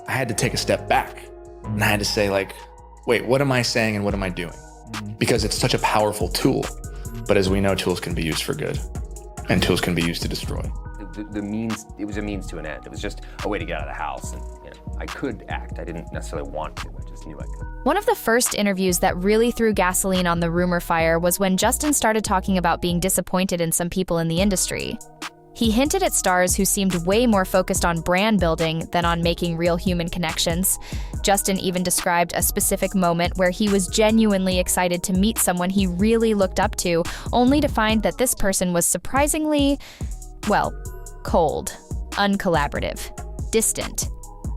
I had to take a step back and I had to say like, wait, what am I saying and what am I doing? Because it's such a powerful tool. But as we know, tools can be used for good and tools can be used to destroy. The means, it was a means to an end. It was just a way to get out of the house. And I could act. I didn't necessarily want to. I just knew I could. One of the first interviews that really threw gasoline on the rumor fire was when Justin started talking about being disappointed in some people in the industry. He hinted at stars who seemed way more focused on brand building than on making real human connections. Justin even described a specific moment where he was genuinely excited to meet someone he really looked up to, only to find that this person was surprisingly, well, cold, uncollaborative, distant.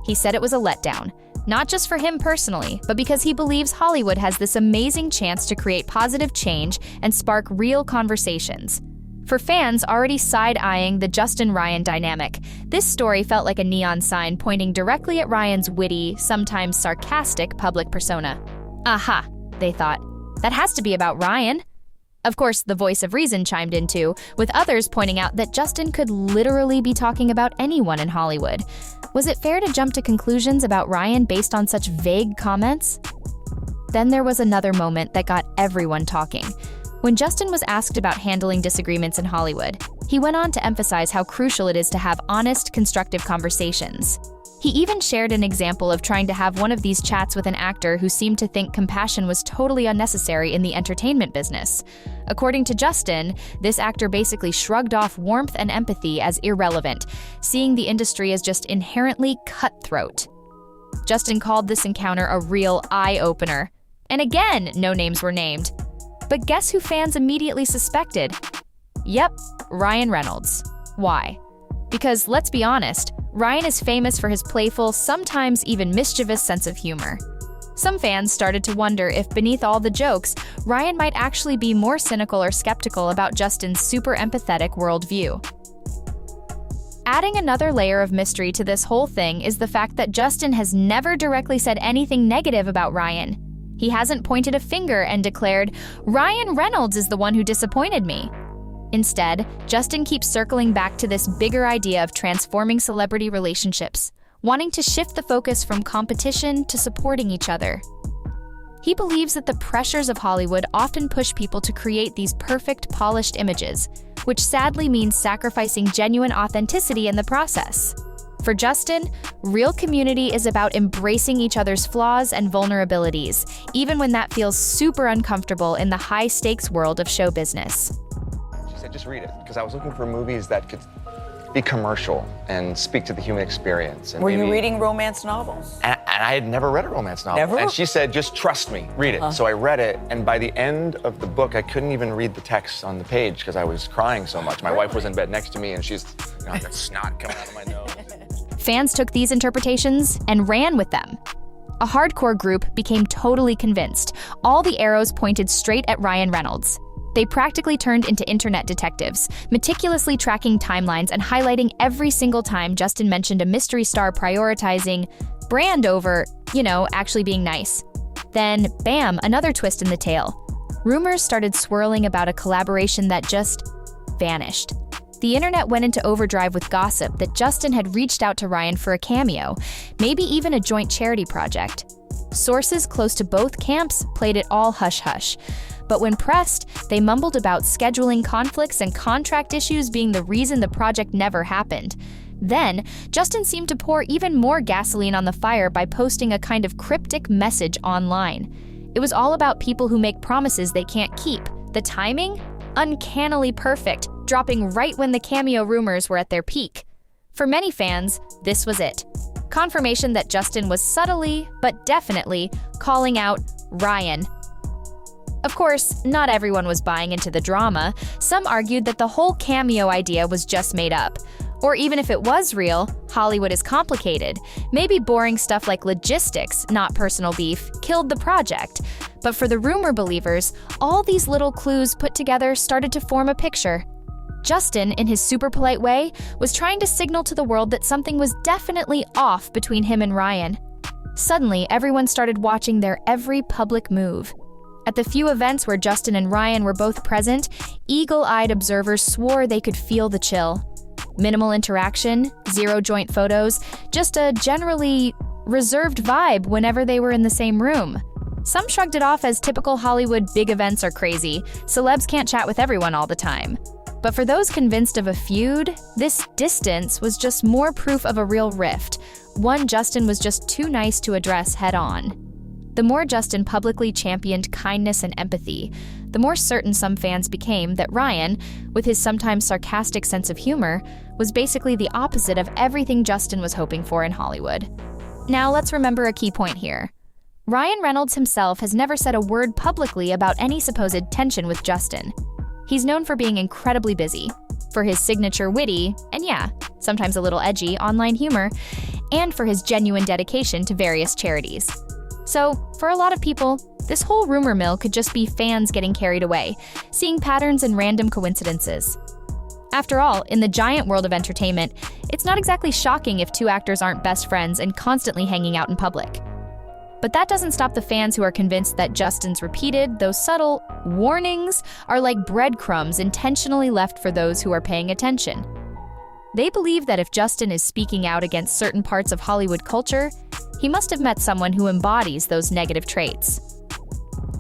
He said it was a letdown, not just for him personally, but because he believes Hollywood has this amazing chance to create positive change and spark real conversations. For fans already side-eyeing the Justin-Ryan dynamic, this story felt like a neon sign pointing directly at Ryan's witty, sometimes sarcastic public persona. Aha, they thought. That has to be about Ryan. Of course, the voice of reason chimed in too, with others pointing out that Justin could literally be talking about anyone in Hollywood. Was it fair to jump to conclusions about Ryan based on such vague comments? Then there was another moment that got everyone talking. When Justin was asked about handling disagreements in Hollywood, he went on to emphasize how crucial it is to have honest, constructive conversations. He even shared an example of trying to have one of these chats with an actor who seemed to think compassion was totally unnecessary in the entertainment business. According to Justin, this actor basically shrugged off warmth and empathy as irrelevant, seeing the industry as just inherently cutthroat. Justin called this encounter a real eye-opener. And again, no names were named. But guess who fans immediately suspected? Yep, Ryan Reynolds. Why? Because let's be honest, Ryan is famous for his playful, sometimes even mischievous sense of humor. Some fans started to wonder if beneath all the jokes, Ryan might actually be more cynical or skeptical about Justin's super empathetic worldview. Adding another layer of mystery to this whole thing is the fact that Justin has never directly said anything negative about Ryan. He hasn't pointed a finger and declared, "Ryan Reynolds is the one who disappointed me." Instead, Justin keeps circling back to this bigger idea of transforming celebrity relationships, wanting to shift the focus from competition to supporting each other. He believes that the pressures of Hollywood often push people to create these perfect, polished images, which sadly means sacrificing genuine authenticity in the process. For Justin, real community is about embracing each other's flaws and vulnerabilities, even when that feels super uncomfortable in the high-stakes world of show business. She said, just read it, because I was looking for movies that could be commercial and speak to the human experience. And Were you reading romance novels? And I had never read a romance novel. Never? And she said, just trust me, read it. So I read it, and by the end of the book, I couldn't even read the text on the page because I was crying so much. My wife was in bed next to me, and she's, I got snot coming out of my nose. Fans took these interpretations and ran with them. A hardcore group became totally convinced. All the arrows pointed straight at Ryan Reynolds. They practically turned into internet detectives, meticulously tracking timelines and highlighting every single time Justin mentioned a mystery star prioritizing brand over, actually being nice. Then, bam, another twist in the tale. Rumors started swirling about a collaboration that just vanished. The internet went into overdrive with gossip that Justin had reached out to Ryan for a cameo, maybe even a joint charity project. Sources close to both camps played it all hush-hush. But when pressed, they mumbled about scheduling conflicts and contract issues being the reason the project never happened. Then, Justin seemed to pour even more gasoline on the fire by posting a kind of cryptic message online. It was all about people who make promises they can't keep. The timing? Uncannily perfect, dropping right when the cameo rumors were at their peak. For many fans, this was it. Confirmation that Justin was subtly, but definitely, calling out Ryan. Of course, not everyone was buying into the drama. Some argued that the whole cameo idea was just made up. Or even if it was real, Hollywood is complicated. Maybe boring stuff like logistics, not personal beef, killed the project. But for the rumor believers, all these little clues put together started to form a picture. Justin, in his super polite way, was trying to signal to the world that something was definitely off between him and Ryan. Suddenly, everyone started watching their every public move. At the few events where Justin and Ryan were both present, eagle-eyed observers swore they could feel the chill. Minimal interaction, zero joint photos, just a generally reserved vibe whenever they were in the same room. Some shrugged it off as typical Hollywood big events are crazy, celebs can't chat with everyone all the time. But for those convinced of a feud, this distance was just more proof of a real rift, one Justin was just too nice to address head-on. The more Justin publicly championed kindness and empathy, the more certain some fans became that Ryan, with his sometimes sarcastic sense of humor, was basically the opposite of everything Justin was hoping for in Hollywood. Now let's remember a key point here. Ryan Reynolds himself has never said a word publicly about any supposed tension with Justin. He's known for being incredibly busy, for his signature witty, and yeah, sometimes a little edgy, online humor, and for his genuine dedication to various charities. So, for a lot of people, this whole rumor mill could just be fans getting carried away, seeing patterns and random coincidences. After all, in the giant world of entertainment, it's not exactly shocking if two actors aren't best friends and constantly hanging out in public. But that doesn't stop the fans who are convinced that Justin's repeated, though subtle, warnings are like breadcrumbs intentionally left for those who are paying attention. They believe that if Justin is speaking out against certain parts of Hollywood culture, he must have met someone who embodies those negative traits.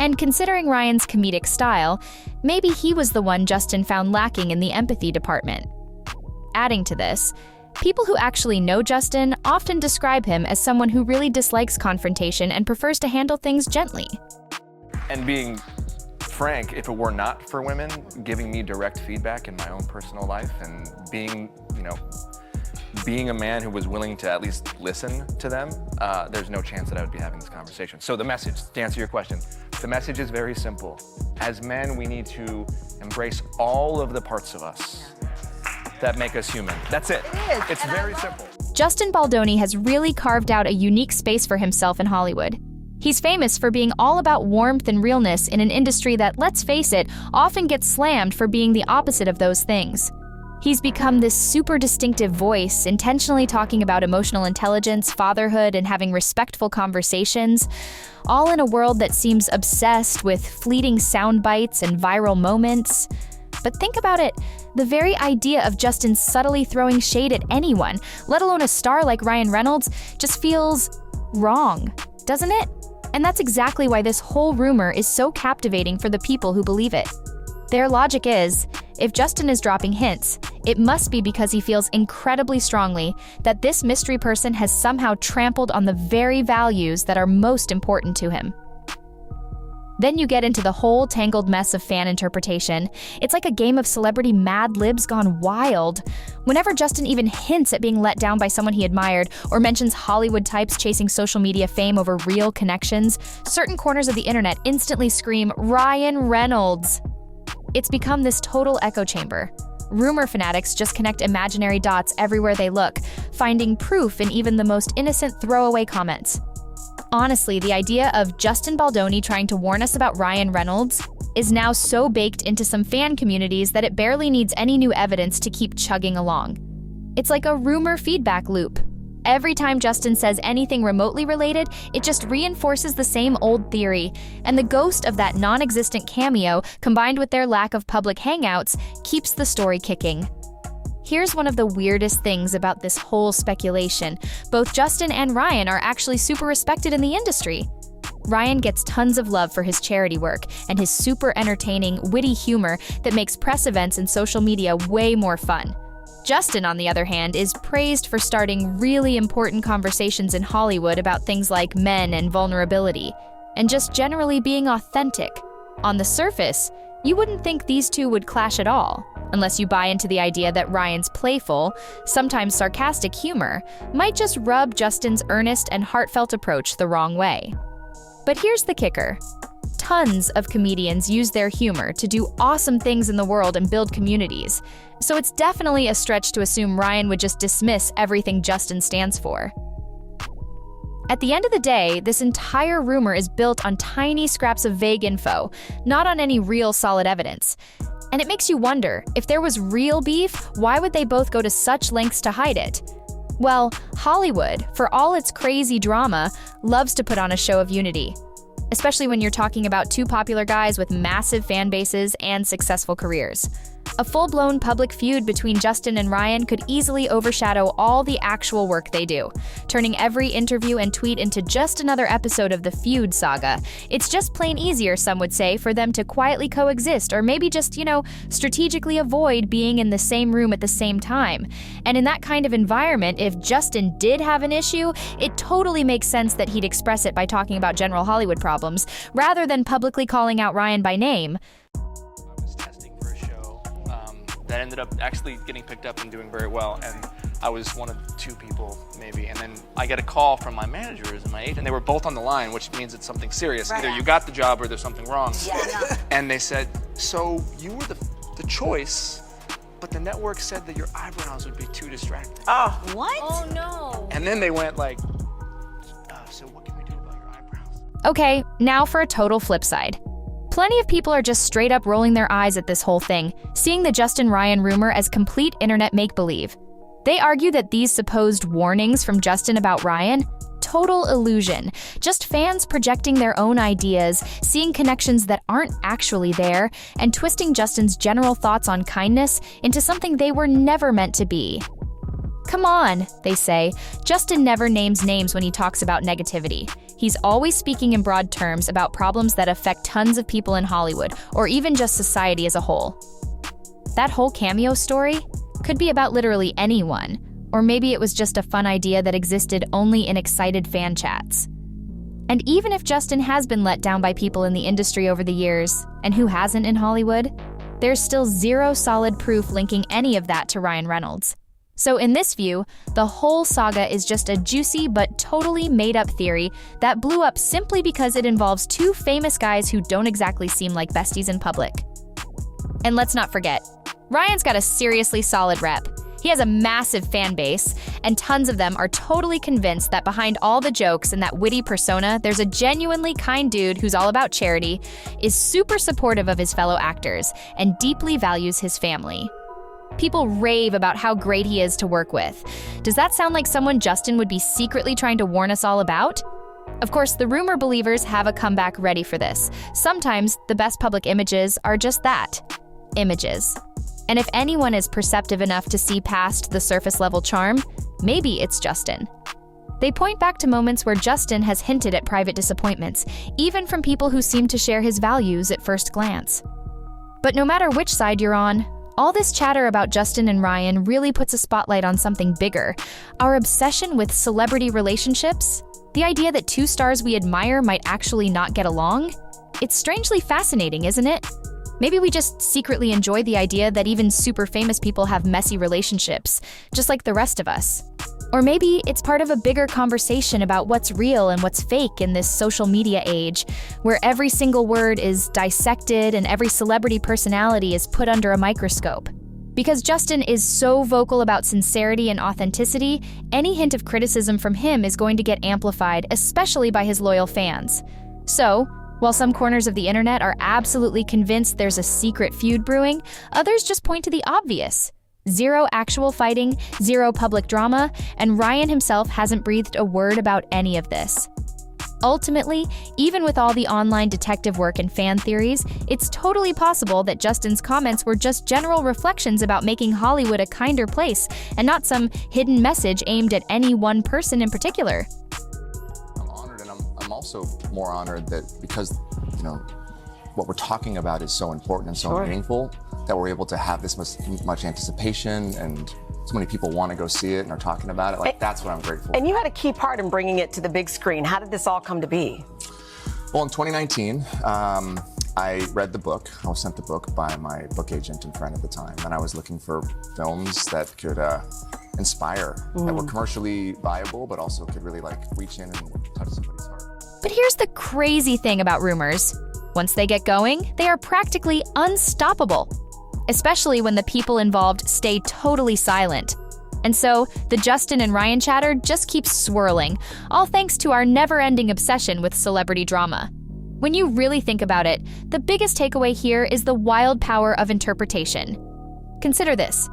And considering Ryan's comedic style, maybe he was the one Justin found lacking in the empathy department. Adding to this, people who actually know Justin often describe him as someone who really dislikes confrontation and prefers to handle things gently. And being frank, if it were not for women giving me direct feedback in my own personal life and being a man who was willing to at least listen to them, there's no chance that I would be having this conversation. So the message, to answer your question, the message is very simple. As men, we need to embrace all of the parts of us that make us human. That's it. It's very simple. Justin Baldoni has really carved out a unique space for himself in Hollywood. He's famous for being all about warmth and realness in an industry that, let's face it, often gets slammed for being the opposite of those things. He's become this super distinctive voice, intentionally talking about emotional intelligence, fatherhood, and having respectful conversations, all in a world that seems obsessed with fleeting sound bites and viral moments. But think about it, the very idea of Justin subtly throwing shade at anyone, let alone a star like Ryan Reynolds, just feels wrong, doesn't it? And that's exactly why this whole rumor is so captivating for the people who believe it. Their logic is, if Justin is dropping hints, it must be because he feels incredibly strongly that this mystery person has somehow trampled on the very values that are most important to him. Then you get into the whole tangled mess of fan interpretation. It's like a game of celebrity Mad Libs gone wild. Whenever Justin even hints at being let down by someone he admired or mentions Hollywood types chasing social media fame over real connections, certain corners of the internet instantly scream, "Ryan Reynolds!" It's become this total echo chamber. Rumor fanatics just connect imaginary dots everywhere they look, finding proof in even the most innocent throwaway comments. Honestly, the idea of Justin Baldoni trying to warn us about Ryan Reynolds is now so baked into some fan communities that it barely needs any new evidence to keep chugging along. It's like a rumor feedback loop. Every time Justin says anything remotely related, it just reinforces the same old theory, and the ghost of that non-existent cameo, combined with their lack of public hangouts, keeps the story kicking. Here's one of the weirdest things about this whole speculation. Both Justin and Ryan are actually super respected in the industry. Ryan gets tons of love for his charity work and his super entertaining, witty humor that makes press events and social media way more fun. Justin, on the other hand, is praised for starting really important conversations in Hollywood about things like men and vulnerability, and just generally being authentic. On the surface, you wouldn't think these two would clash at all, unless you buy into the idea that Ryan's playful, sometimes sarcastic humor might just rub Justin's earnest and heartfelt approach the wrong way. But here's the kicker. Tons of comedians use their humor to do awesome things in the world and build communities, so it's definitely a stretch to assume Ryan would just dismiss everything Justin stands for. At the end of the day, this entire rumor is built on tiny scraps of vague info, not on any real solid evidence. And it makes you wonder, if there was real beef, why would they both go to such lengths to hide it? Well, Hollywood, for all its crazy drama, loves to put on a show of unity. Especially when you're talking about two popular guys with massive fan bases and successful careers. A full-blown public feud between Justin and Ryan could easily overshadow all the actual work they do, turning every interview and tweet into just another episode of the feud saga. It's just plain easier, some would say, for them to quietly coexist, or maybe just, strategically avoid being in the same room at the same time. And in that kind of environment, if Justin did have an issue, it totally makes sense that he'd express it by talking about general Hollywood problems, rather than publicly calling out Ryan by name. That ended up actually getting picked up and doing very well, and I was one of 2 people maybe, and then I get a call from my managers and my agent. They were both on the line, which means it's something serious. Right. Either you got the job or there's something wrong. Yeah. And they said, so you were the choice, but the network said that your eyebrows would be too distracting. Oh. What? Oh, no. And then they went like, so what can we do about your eyebrows? Okay, now for a total flip side. Plenty of people are just straight up rolling their eyes at this whole thing, seeing the Justin-Ryan rumor as complete internet make-believe. They argue that these supposed warnings from Justin about Ryan, total illusion, just fans projecting their own ideas, seeing connections that aren't actually there, and twisting Justin's general thoughts on kindness into something they were never meant to be. Come on, they say. Justin never names names when he talks about negativity. He's always speaking in broad terms about problems that affect tons of people in Hollywood, or even just society as a whole. That whole cameo story could be about literally anyone, or maybe it was just a fun idea that existed only in excited fan chats. And even if Justin has been let down by people in the industry over the years, and who hasn't in Hollywood, there's still zero solid proof linking any of that to Ryan Reynolds. So in this view, the whole saga is just a juicy but totally made-up theory that blew up simply because it involves 2 famous guys who don't exactly seem like besties in public. And let's not forget, Ryan's got a seriously solid rep. He has a massive fan base, and tons of them are totally convinced that behind all the jokes and that witty persona, there's a genuinely kind dude who's all about charity, is super supportive of his fellow actors, and deeply values his family. People rave about how great he is to work with. Does that sound like someone Justin would be secretly trying to warn us all about? Of course, the rumor believers have a comeback ready for this. Sometimes the best public images are just that, images. And if anyone is perceptive enough to see past the surface level charm, maybe it's Justin. They point back to moments where Justin has hinted at private disappointments, even from people who seem to share his values at first glance. But no matter which side you're on, all this chatter about Justin and Ryan really puts a spotlight on something bigger. Our obsession with celebrity relationships? The idea that 2 stars we admire might actually not get along? It's strangely fascinating, isn't it? Maybe we just secretly enjoy the idea that even super famous people have messy relationships, just like the rest of us. Or maybe it's part of a bigger conversation about what's real and what's fake in this social media age, where every single word is dissected and every celebrity personality is put under a microscope. Because Justin is so vocal about sincerity and authenticity, any hint of criticism from him is going to get amplified, especially by his loyal fans. So, while some corners of the internet are absolutely convinced there's a secret feud brewing, others just point to the obvious. 0 actual fighting, 0 public drama, and Ryan himself hasn't breathed a word about any of this. Ultimately, even with all the online detective work and fan theories, it's totally possible that Justin's comments were just general reflections about making Hollywood a kinder place, and not some hidden message aimed at any one person in particular. I'm honored, and I'm also more honored that because, what we're talking about is so important and so meaningful, that we're able to have this much anticipation, and so many people want to go see it and are talking about it. That's what I'm grateful for. And you had a key part in bringing it to the big screen. How did this all come to be? Well, in 2019, I read the book. I was sent the book by my book agent and friend at the time, and I was looking for films that could inspire, that were commercially viable, but also could really reach in and touch somebody's heart. But here's the crazy thing about rumors. Once they get going, they are practically unstoppable, especially when the people involved stay totally silent. And so, the Justin and Ryan chatter just keeps swirling, all thanks to our never-ending obsession with celebrity drama. When you really think about it, the biggest takeaway here is the wild power of interpretation. Consider this.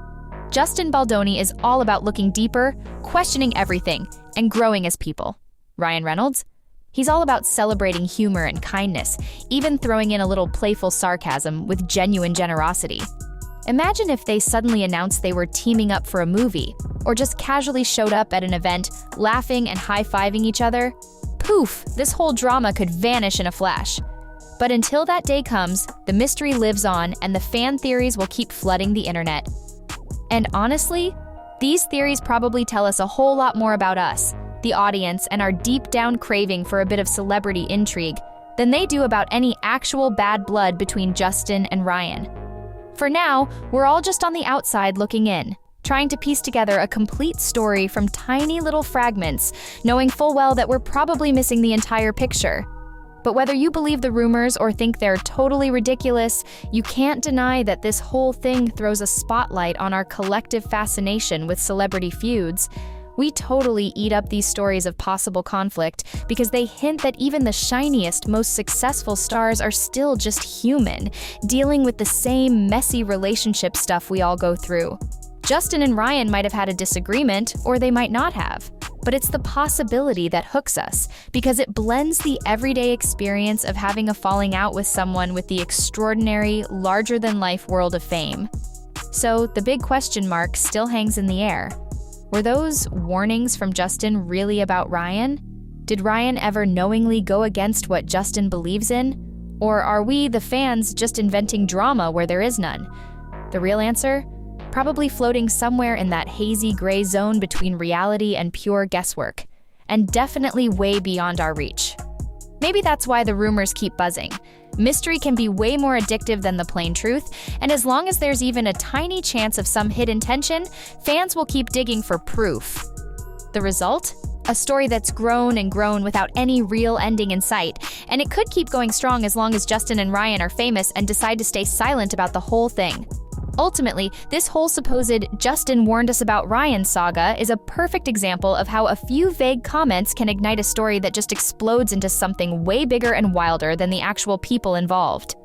Justin Baldoni is all about looking deeper, questioning everything, and growing as people. Ryan Reynolds? He's all about celebrating humor and kindness, even throwing in a little playful sarcasm with genuine generosity. Imagine if they suddenly announced they were teaming up for a movie, or just casually showed up at an event, laughing and high-fiving each other. Poof, this whole drama could vanish in a flash. But until that day comes, the mystery lives on and the fan theories will keep flooding the internet. And honestly, these theories probably tell us a whole lot more about us, the audience, and our deep-down craving for a bit of celebrity intrigue than they do about any actual bad blood between Justin and Ryan. For now, we're all just on the outside looking in, trying to piece together a complete story from tiny little fragments, knowing full well that we're probably missing the entire picture. But whether you believe the rumors or think they're totally ridiculous, you can't deny that this whole thing throws a spotlight on our collective fascination with celebrity feuds. We totally eat up these stories of possible conflict because they hint that even the shiniest, most successful stars are still just human, dealing with the same messy relationship stuff we all go through. Justin and Ryan might have had a disagreement, or they might not have. But it's the possibility that hooks us, because it blends the everyday experience of having a falling out with someone with the extraordinary, larger-than-life world of fame. So the big question mark still hangs in the air. Were those warnings from Justin really about Ryan? Did Ryan ever knowingly go against what Justin believes in? Or are we, the fans, just inventing drama where there is none? The real answer? Probably floating somewhere in that hazy gray zone between reality and pure guesswork, and definitely way beyond our reach. Maybe that's why the rumors keep buzzing. Mystery can be way more addictive than the plain truth, and as long as there's even a tiny chance of some hidden tension, fans will keep digging for proof. The result? A story that's grown and grown without any real ending in sight, and it could keep going strong as long as Justin and Ryan are famous and decide to stay silent about the whole thing. Ultimately, this whole supposed Justin warned us about Ryan saga is a perfect example of how a few vague comments can ignite a story that just explodes into something way bigger and wilder than the actual people involved.